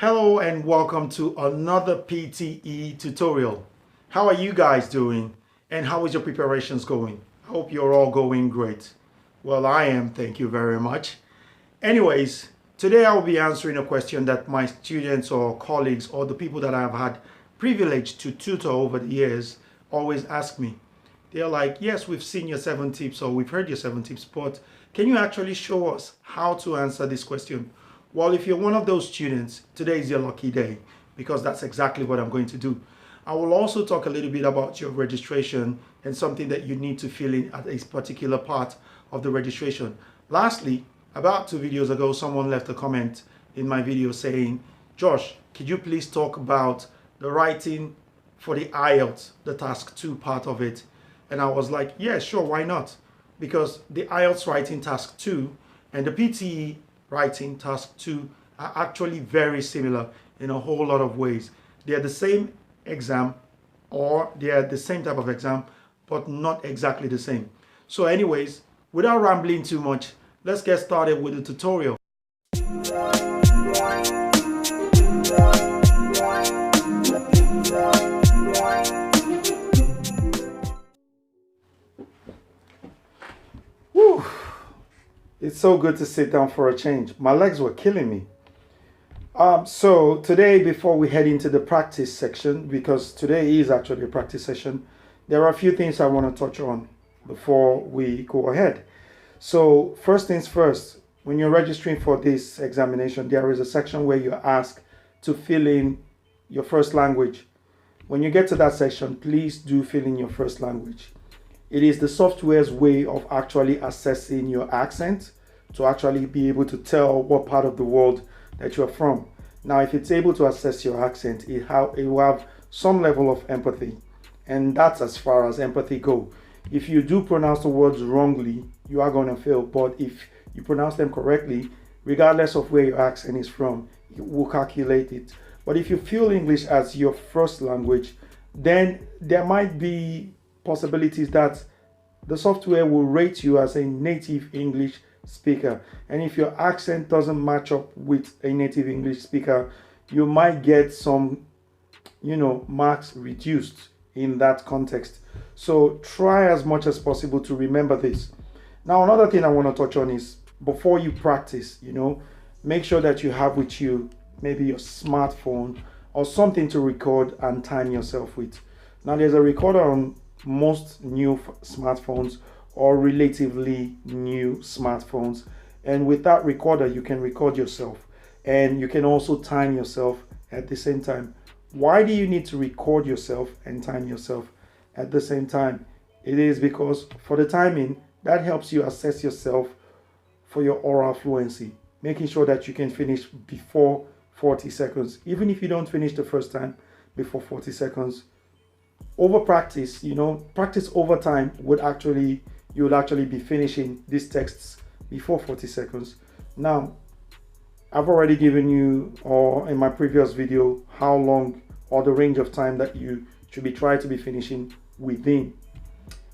Hello and welcome to another PTE tutorial. How are you guys doing? And how is your preparations going? I hope you're all going great. Well, I am, thank you very much. Anyways, today I will be answering a question that my students or colleagues or the people that I've had privilege to tutor over the years always ask me. They're like, yes, we've seen your 7 tips or we've heard your 7 tips, but can you actually show us how to answer this question? Well, if you're one of those students, today is your lucky day because that's exactly what I'm going to do. I will also talk a little bit about your registration and something that you need to fill in at a particular part of the registration. Lastly, about 2 videos ago, someone left a comment in my video saying, Josh, could you please talk about the writing for the Ielts, the task 2 part of it? And I was like, yeah, sure, why not? Because the Ielts writing task 2 and the PTE writing task 2 are actually very similar in a whole lot of ways. They are the same exam, or they are the same type of exam, but not exactly the same. So anyways, without rambling too much, let's get started with the tutorial. Whew. It's so good to sit down for a change. My legs were killing me. So today, before we head into the practice section, because today is actually a practice session, there are a few things I want to touch on before we go ahead. So first things first, when you're registering for this examination, there is a section where you're asked to fill in your first language. When you get to that section, please do fill in your first language. It is the software's way of actually assessing your accent to actually be able to tell what part of the world that you're from. Now, if it's able to assess your accent, it will have some level of empathy. And that's as far as empathy goes. If you do pronounce the words wrongly, you are going to fail. But if you pronounce them correctly, regardless of where your accent is from, it will calculate it. But if you feel English as your first language, then there might be possibilities that the software will rate you as a native English speaker. And if your accent doesn't match up with a native English speaker, you might get some, marks reduced in that context. So try as much as possible to remember this. Now, another thing I want to touch on is before you practice, make sure that you have with you maybe your smartphone or something to record and time yourself with. Now, there's a recorder on most new smartphones or relatively new smartphones, and with that recorder you can record yourself and you can also time yourself at the same time. Why do you need to record yourself and time yourself at the same time? It is because for the timing, that helps you assess yourself for your oral fluency, making sure that you can finish before 40 seconds. Even if you don't finish the first time before 40 seconds, over practice, practice over time you would actually be finishing these texts before 40 seconds. Now, I've already given you, or in my previous video, how long or the range of time that you should be trying to be finishing within.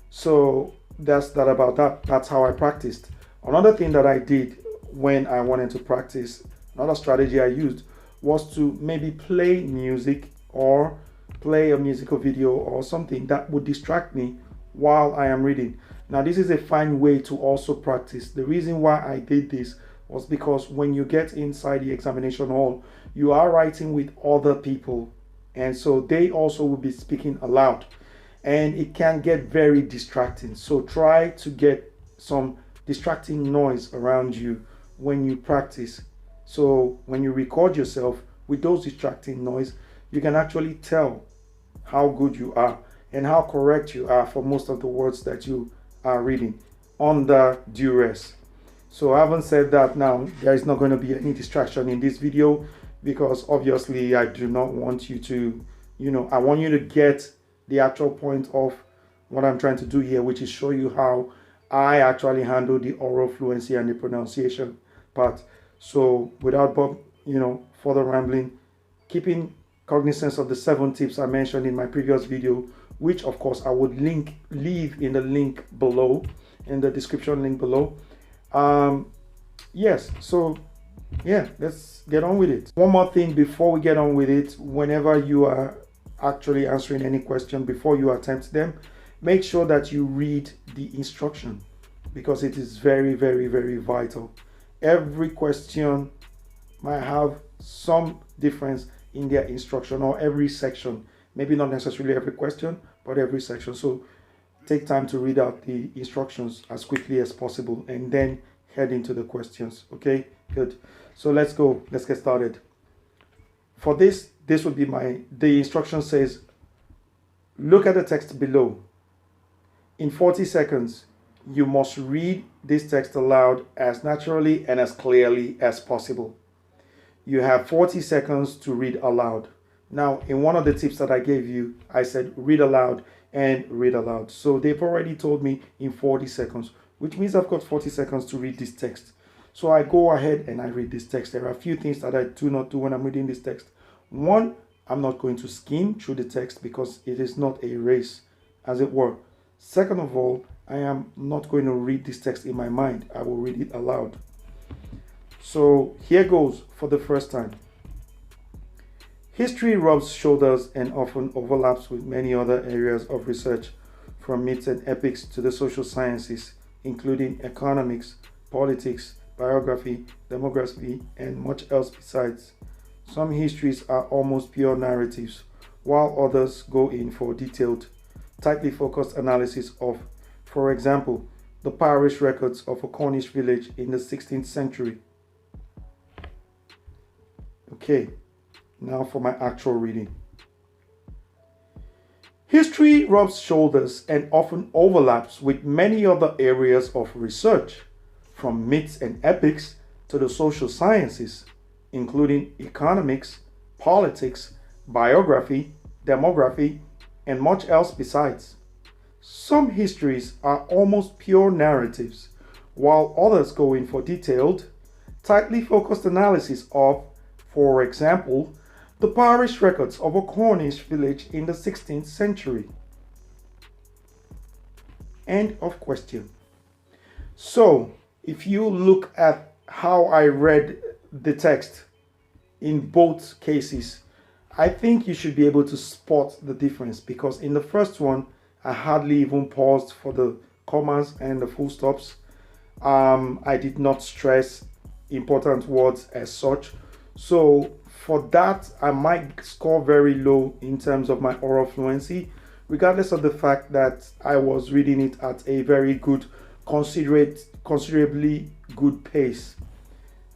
So that's that about that. That's how I practiced. Another thing that I did when I wanted to practice, another strategy I used was to maybe play music or play a musical video or something that would distract me while I am reading. Now, this is a fine way to also practice. The reason why I did this was because when you get inside the examination hall, you are writing with other people, and so they also will be speaking aloud, and it can get very distracting. So try to get some distracting noise around you when you practice. So when you record yourself with those distracting noise, you can actually tell how good you are and how correct you are for most of the words that you are reading under duress. So having said that, now there is not going to be any distraction in this video because obviously I do not want you to, I want you to get the actual point of what I'm trying to do here, which is show you how I actually handle the oral fluency and the pronunciation part. So without further rambling, keeping cognizance of the 7 tips I mentioned in my previous video, which of course I would leave in the link below, in the description link below. Yes, so Yeah, let's get on with it. One more thing before we get on with it, whenever you are actually answering any question, before you attempt them, make sure that you read the instruction because it is very, very, very vital. Every question might have some difference in their instruction, or every section, maybe not necessarily every question, but every section. So take time to read out the instructions as quickly as possible and then head into the questions. Okay, good. So let's go. Let's get started. For this would be the instruction says, look at the text below. In 40 seconds, you must read this text aloud as naturally and as clearly as possible. You have 40 seconds to read aloud. Now, in one of the tips that I gave you, I said read aloud and read aloud. So they've already told me in 40 seconds, which means I've got 40 seconds to read this text. So I go ahead and I read this text. There are a few things that I do not do when I'm reading this text. One, I'm not going to skim through the text because it is not a race, as it were. Second of all, I am not going to read this text in my mind. I will read it aloud. So here goes for the first time. History rubs shoulders and often overlaps with many other areas of research, from myths and epics to the social sciences, including economics, politics, biography, demography, and much else besides. Some histories are almost pure narratives, while others go in for detailed, tightly focused analysis of, for example, the parish records of a Cornish village in the 16th century. Okay, now for my actual reading. History rubs shoulders and often overlaps with many other areas of research, from myths and epics to the social sciences, including economics, politics, biography, demography, and much else besides. Some histories are almost pure narratives, while others go in for detailed, tightly focused analysis of, for example, the parish records of a Cornish village in the 16th century. End of question. So, if you look at how I read the text in both cases, I think you should be able to spot the difference, because in the first one, I hardly even paused for the commas and the full stops. I did not stress important words as such. So for that, I might score very low in terms of my oral fluency, regardless of the fact that I was reading it at a very good, considerably good pace.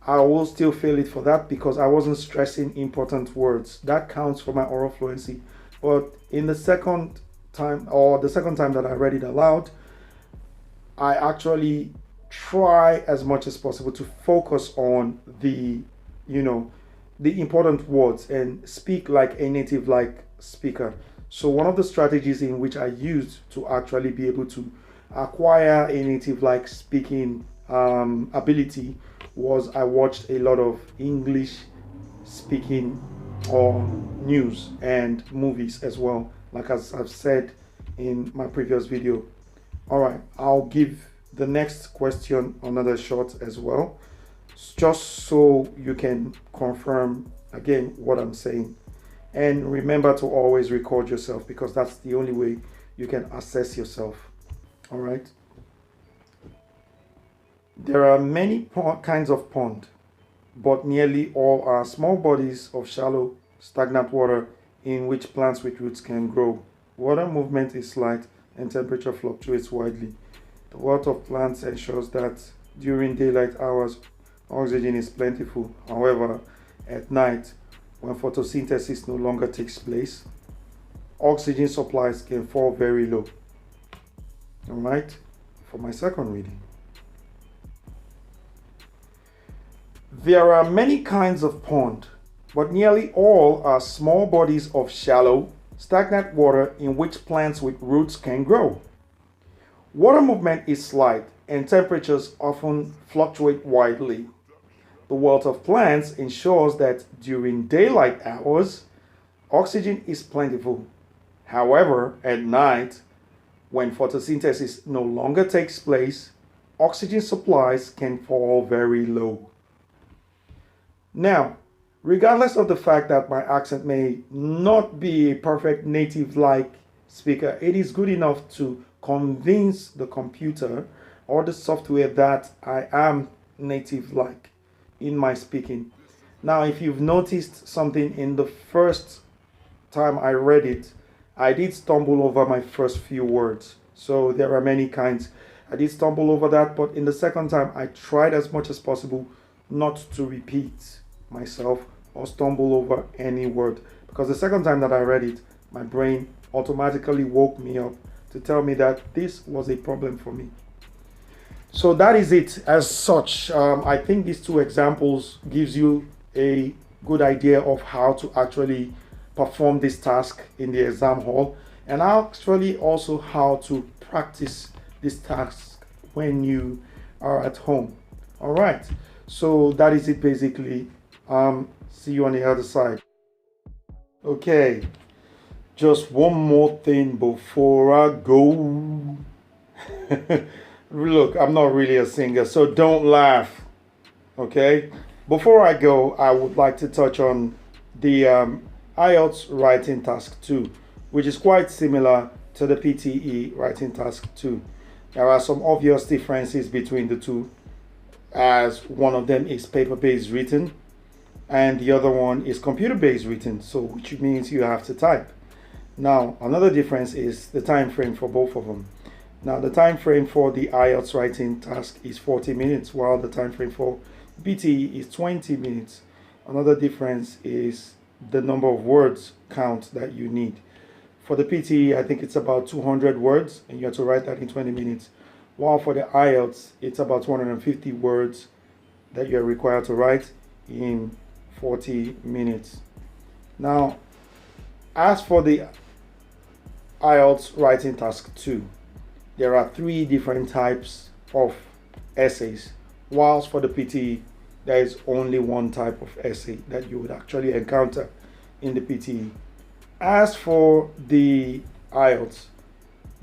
I will still fail it for that because I wasn't stressing important words. That counts for my oral fluency. But in the second time, or the second time that I read it aloud, I actually try as much as possible to focus on the important words and speak like a native like speaker. So one of the strategies in which I used to actually be able to acquire a native like speaking ability was I watched a lot of English speaking or news and movies as well, like as I've said in my previous video. All right, I'll give the next question another shot as well, just so you can confirm again what I'm saying. And remember to always record yourself, because that's the only way you can assess yourself. All right. There are many kinds of pond, but nearly all are small bodies of shallow, stagnant water in which plants with roots can grow. Water movement is slight and temperature fluctuates widely. The wealth of plants ensures that during daylight hours, oxygen is plentiful. However, at night, when photosynthesis no longer takes place, oxygen supplies can fall very low. All right, for my second reading. There are many kinds of pond, but nearly all are small bodies of shallow, stagnant water in which plants with roots can grow. Water movement is slight and temperatures often fluctuate widely. The wealth of plants ensures that during daylight hours, oxygen is plentiful. However, at night, when photosynthesis no longer takes place, oxygen supplies can fall very low. Now, regardless of the fact that my accent may not be a perfect native-like speaker, it is good enough to convince the computer or the software that I am native-like in my speaking. Now, if you've noticed something in the first time I read it, I did stumble over my first few words. So there are many kinds. I did stumble over that, but in the second time, I tried as much as possible not to repeat myself or stumble over any word. Because the second time that I read it, my brain automatically woke me up to tell me that this was a problem for me. So that is it as such. I think these two examples gives you a good idea of how to actually perform this task in the exam hall, and actually also how to practice this task when you are at home. All right, so that is it basically. See you on the other side. Okay, just one more thing before I go. Look, I'm not really a singer, so don't laugh. Okay, before I go, I would like to touch on the Ielts writing task 2, which is quite similar to the PTE writing task 2. There are some obvious differences between the two, as one of them is paper-based written and the other one is computer-based written, so which means you have to type. Now, another difference is the time frame for both of them. Now, the time frame for the Ielts writing task is 40 minutes, while the time frame for PTE is 20 minutes. Another difference is the number of words count that you need. For the PTE, I think it's about 200 words, and you have to write that in 20 minutes. While for the Ielts, it's about 250 words that you're required to write in 40 minutes. Now, as for the Ielts writing task 2, there are 3 different types of essays, whilst for the PTE, there is only one type of essay that you would actually encounter in the PTE. As for the Ielts,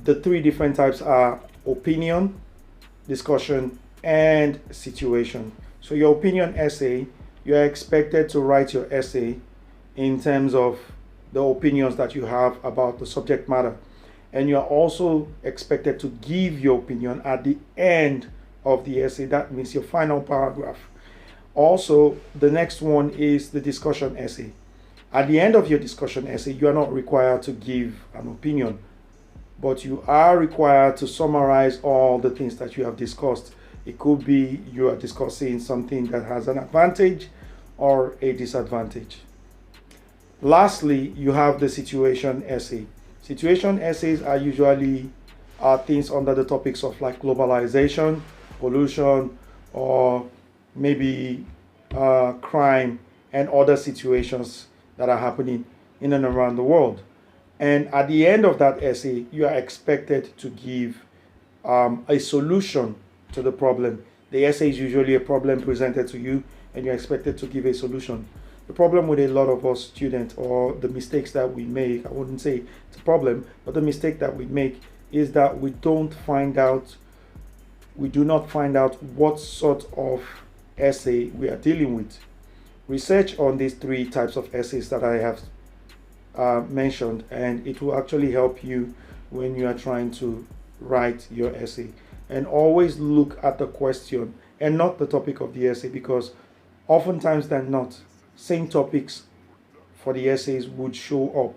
the 3 different types are opinion, discussion, and situation. So your opinion essay, you are expected to write your essay in terms of the opinions that you have about the subject matter. And you are also expected to give your opinion at the end of the essay. That means your final paragraph. Also, the next one is the discussion essay. At the end of your discussion essay, you are not required to give an opinion, but you are required to summarize all the things that you have discussed. It could be you are discussing something that has an advantage or a disadvantage. Lastly, you have the situation essay. Situation essays are usually things under the topics of like globalization, pollution, or maybe crime and other situations that are happening in and around the world. And at the end of that essay, you are expected to give a solution to the problem. The essay is usually a problem presented to you, and you're expected to give a solution. The problem with a lot of us students, or the mistakes that we make, I wouldn't say it's a problem, but the mistake that we make is that we do not find out what sort of essay we are dealing with. Research on these 3 types of essays that I have mentioned, and it will actually help you when you are trying to write your essay. And always look at the question and not the topic of the essay, because oftentimes than not, same topics for the essays would show up,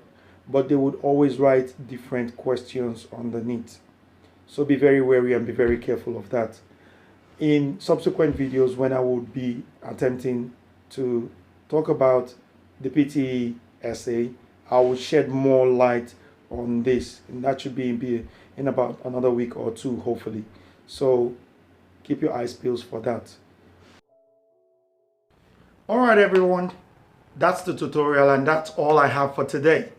but they would always write different questions underneath. So be very wary and be very careful of that. In subsequent videos, when I would be attempting to talk about the PTE essay, I will shed more light on this, and that should be in about another week or 2, hopefully. So keep your eyes peeled for that. All right, everyone, that's the tutorial, and that's all I have for today.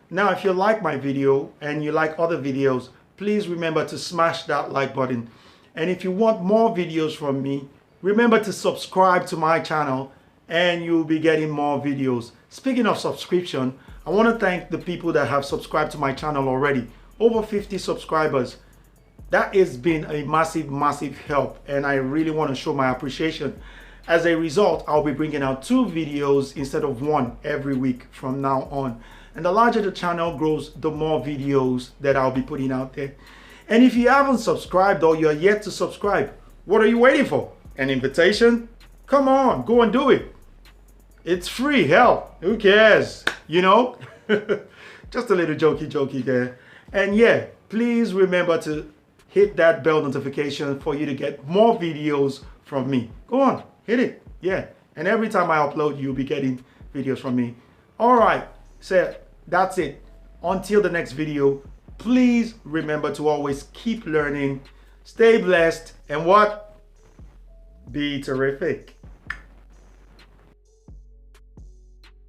Now, if you like my video and you like other videos, please remember to smash that like button. And if you want more videos from me, remember to subscribe to my channel and you'll be getting more videos. Speaking of subscription, I want to thank the people that have subscribed to my channel already. Over 50 subscribers. That has been a massive help, and I really want to show my appreciation. As a result, I'll be bringing out 2 videos instead of 1 every week from now on. And the larger the channel grows, the more videos that I'll be putting out there. And if you haven't subscribed or you're yet to subscribe, what are you waiting for? An invitation? Come on, go and do it. It's free, hell, who cares? You know? Just a little jokey there. And yeah, please remember to hit that bell notification for you to get more videos from me. Go on, hit it. Yeah. And every time I upload, you'll be getting videos from me. All right. So that's it. Until the next video, please remember to always keep learning, stay blessed, and what? Be terrific.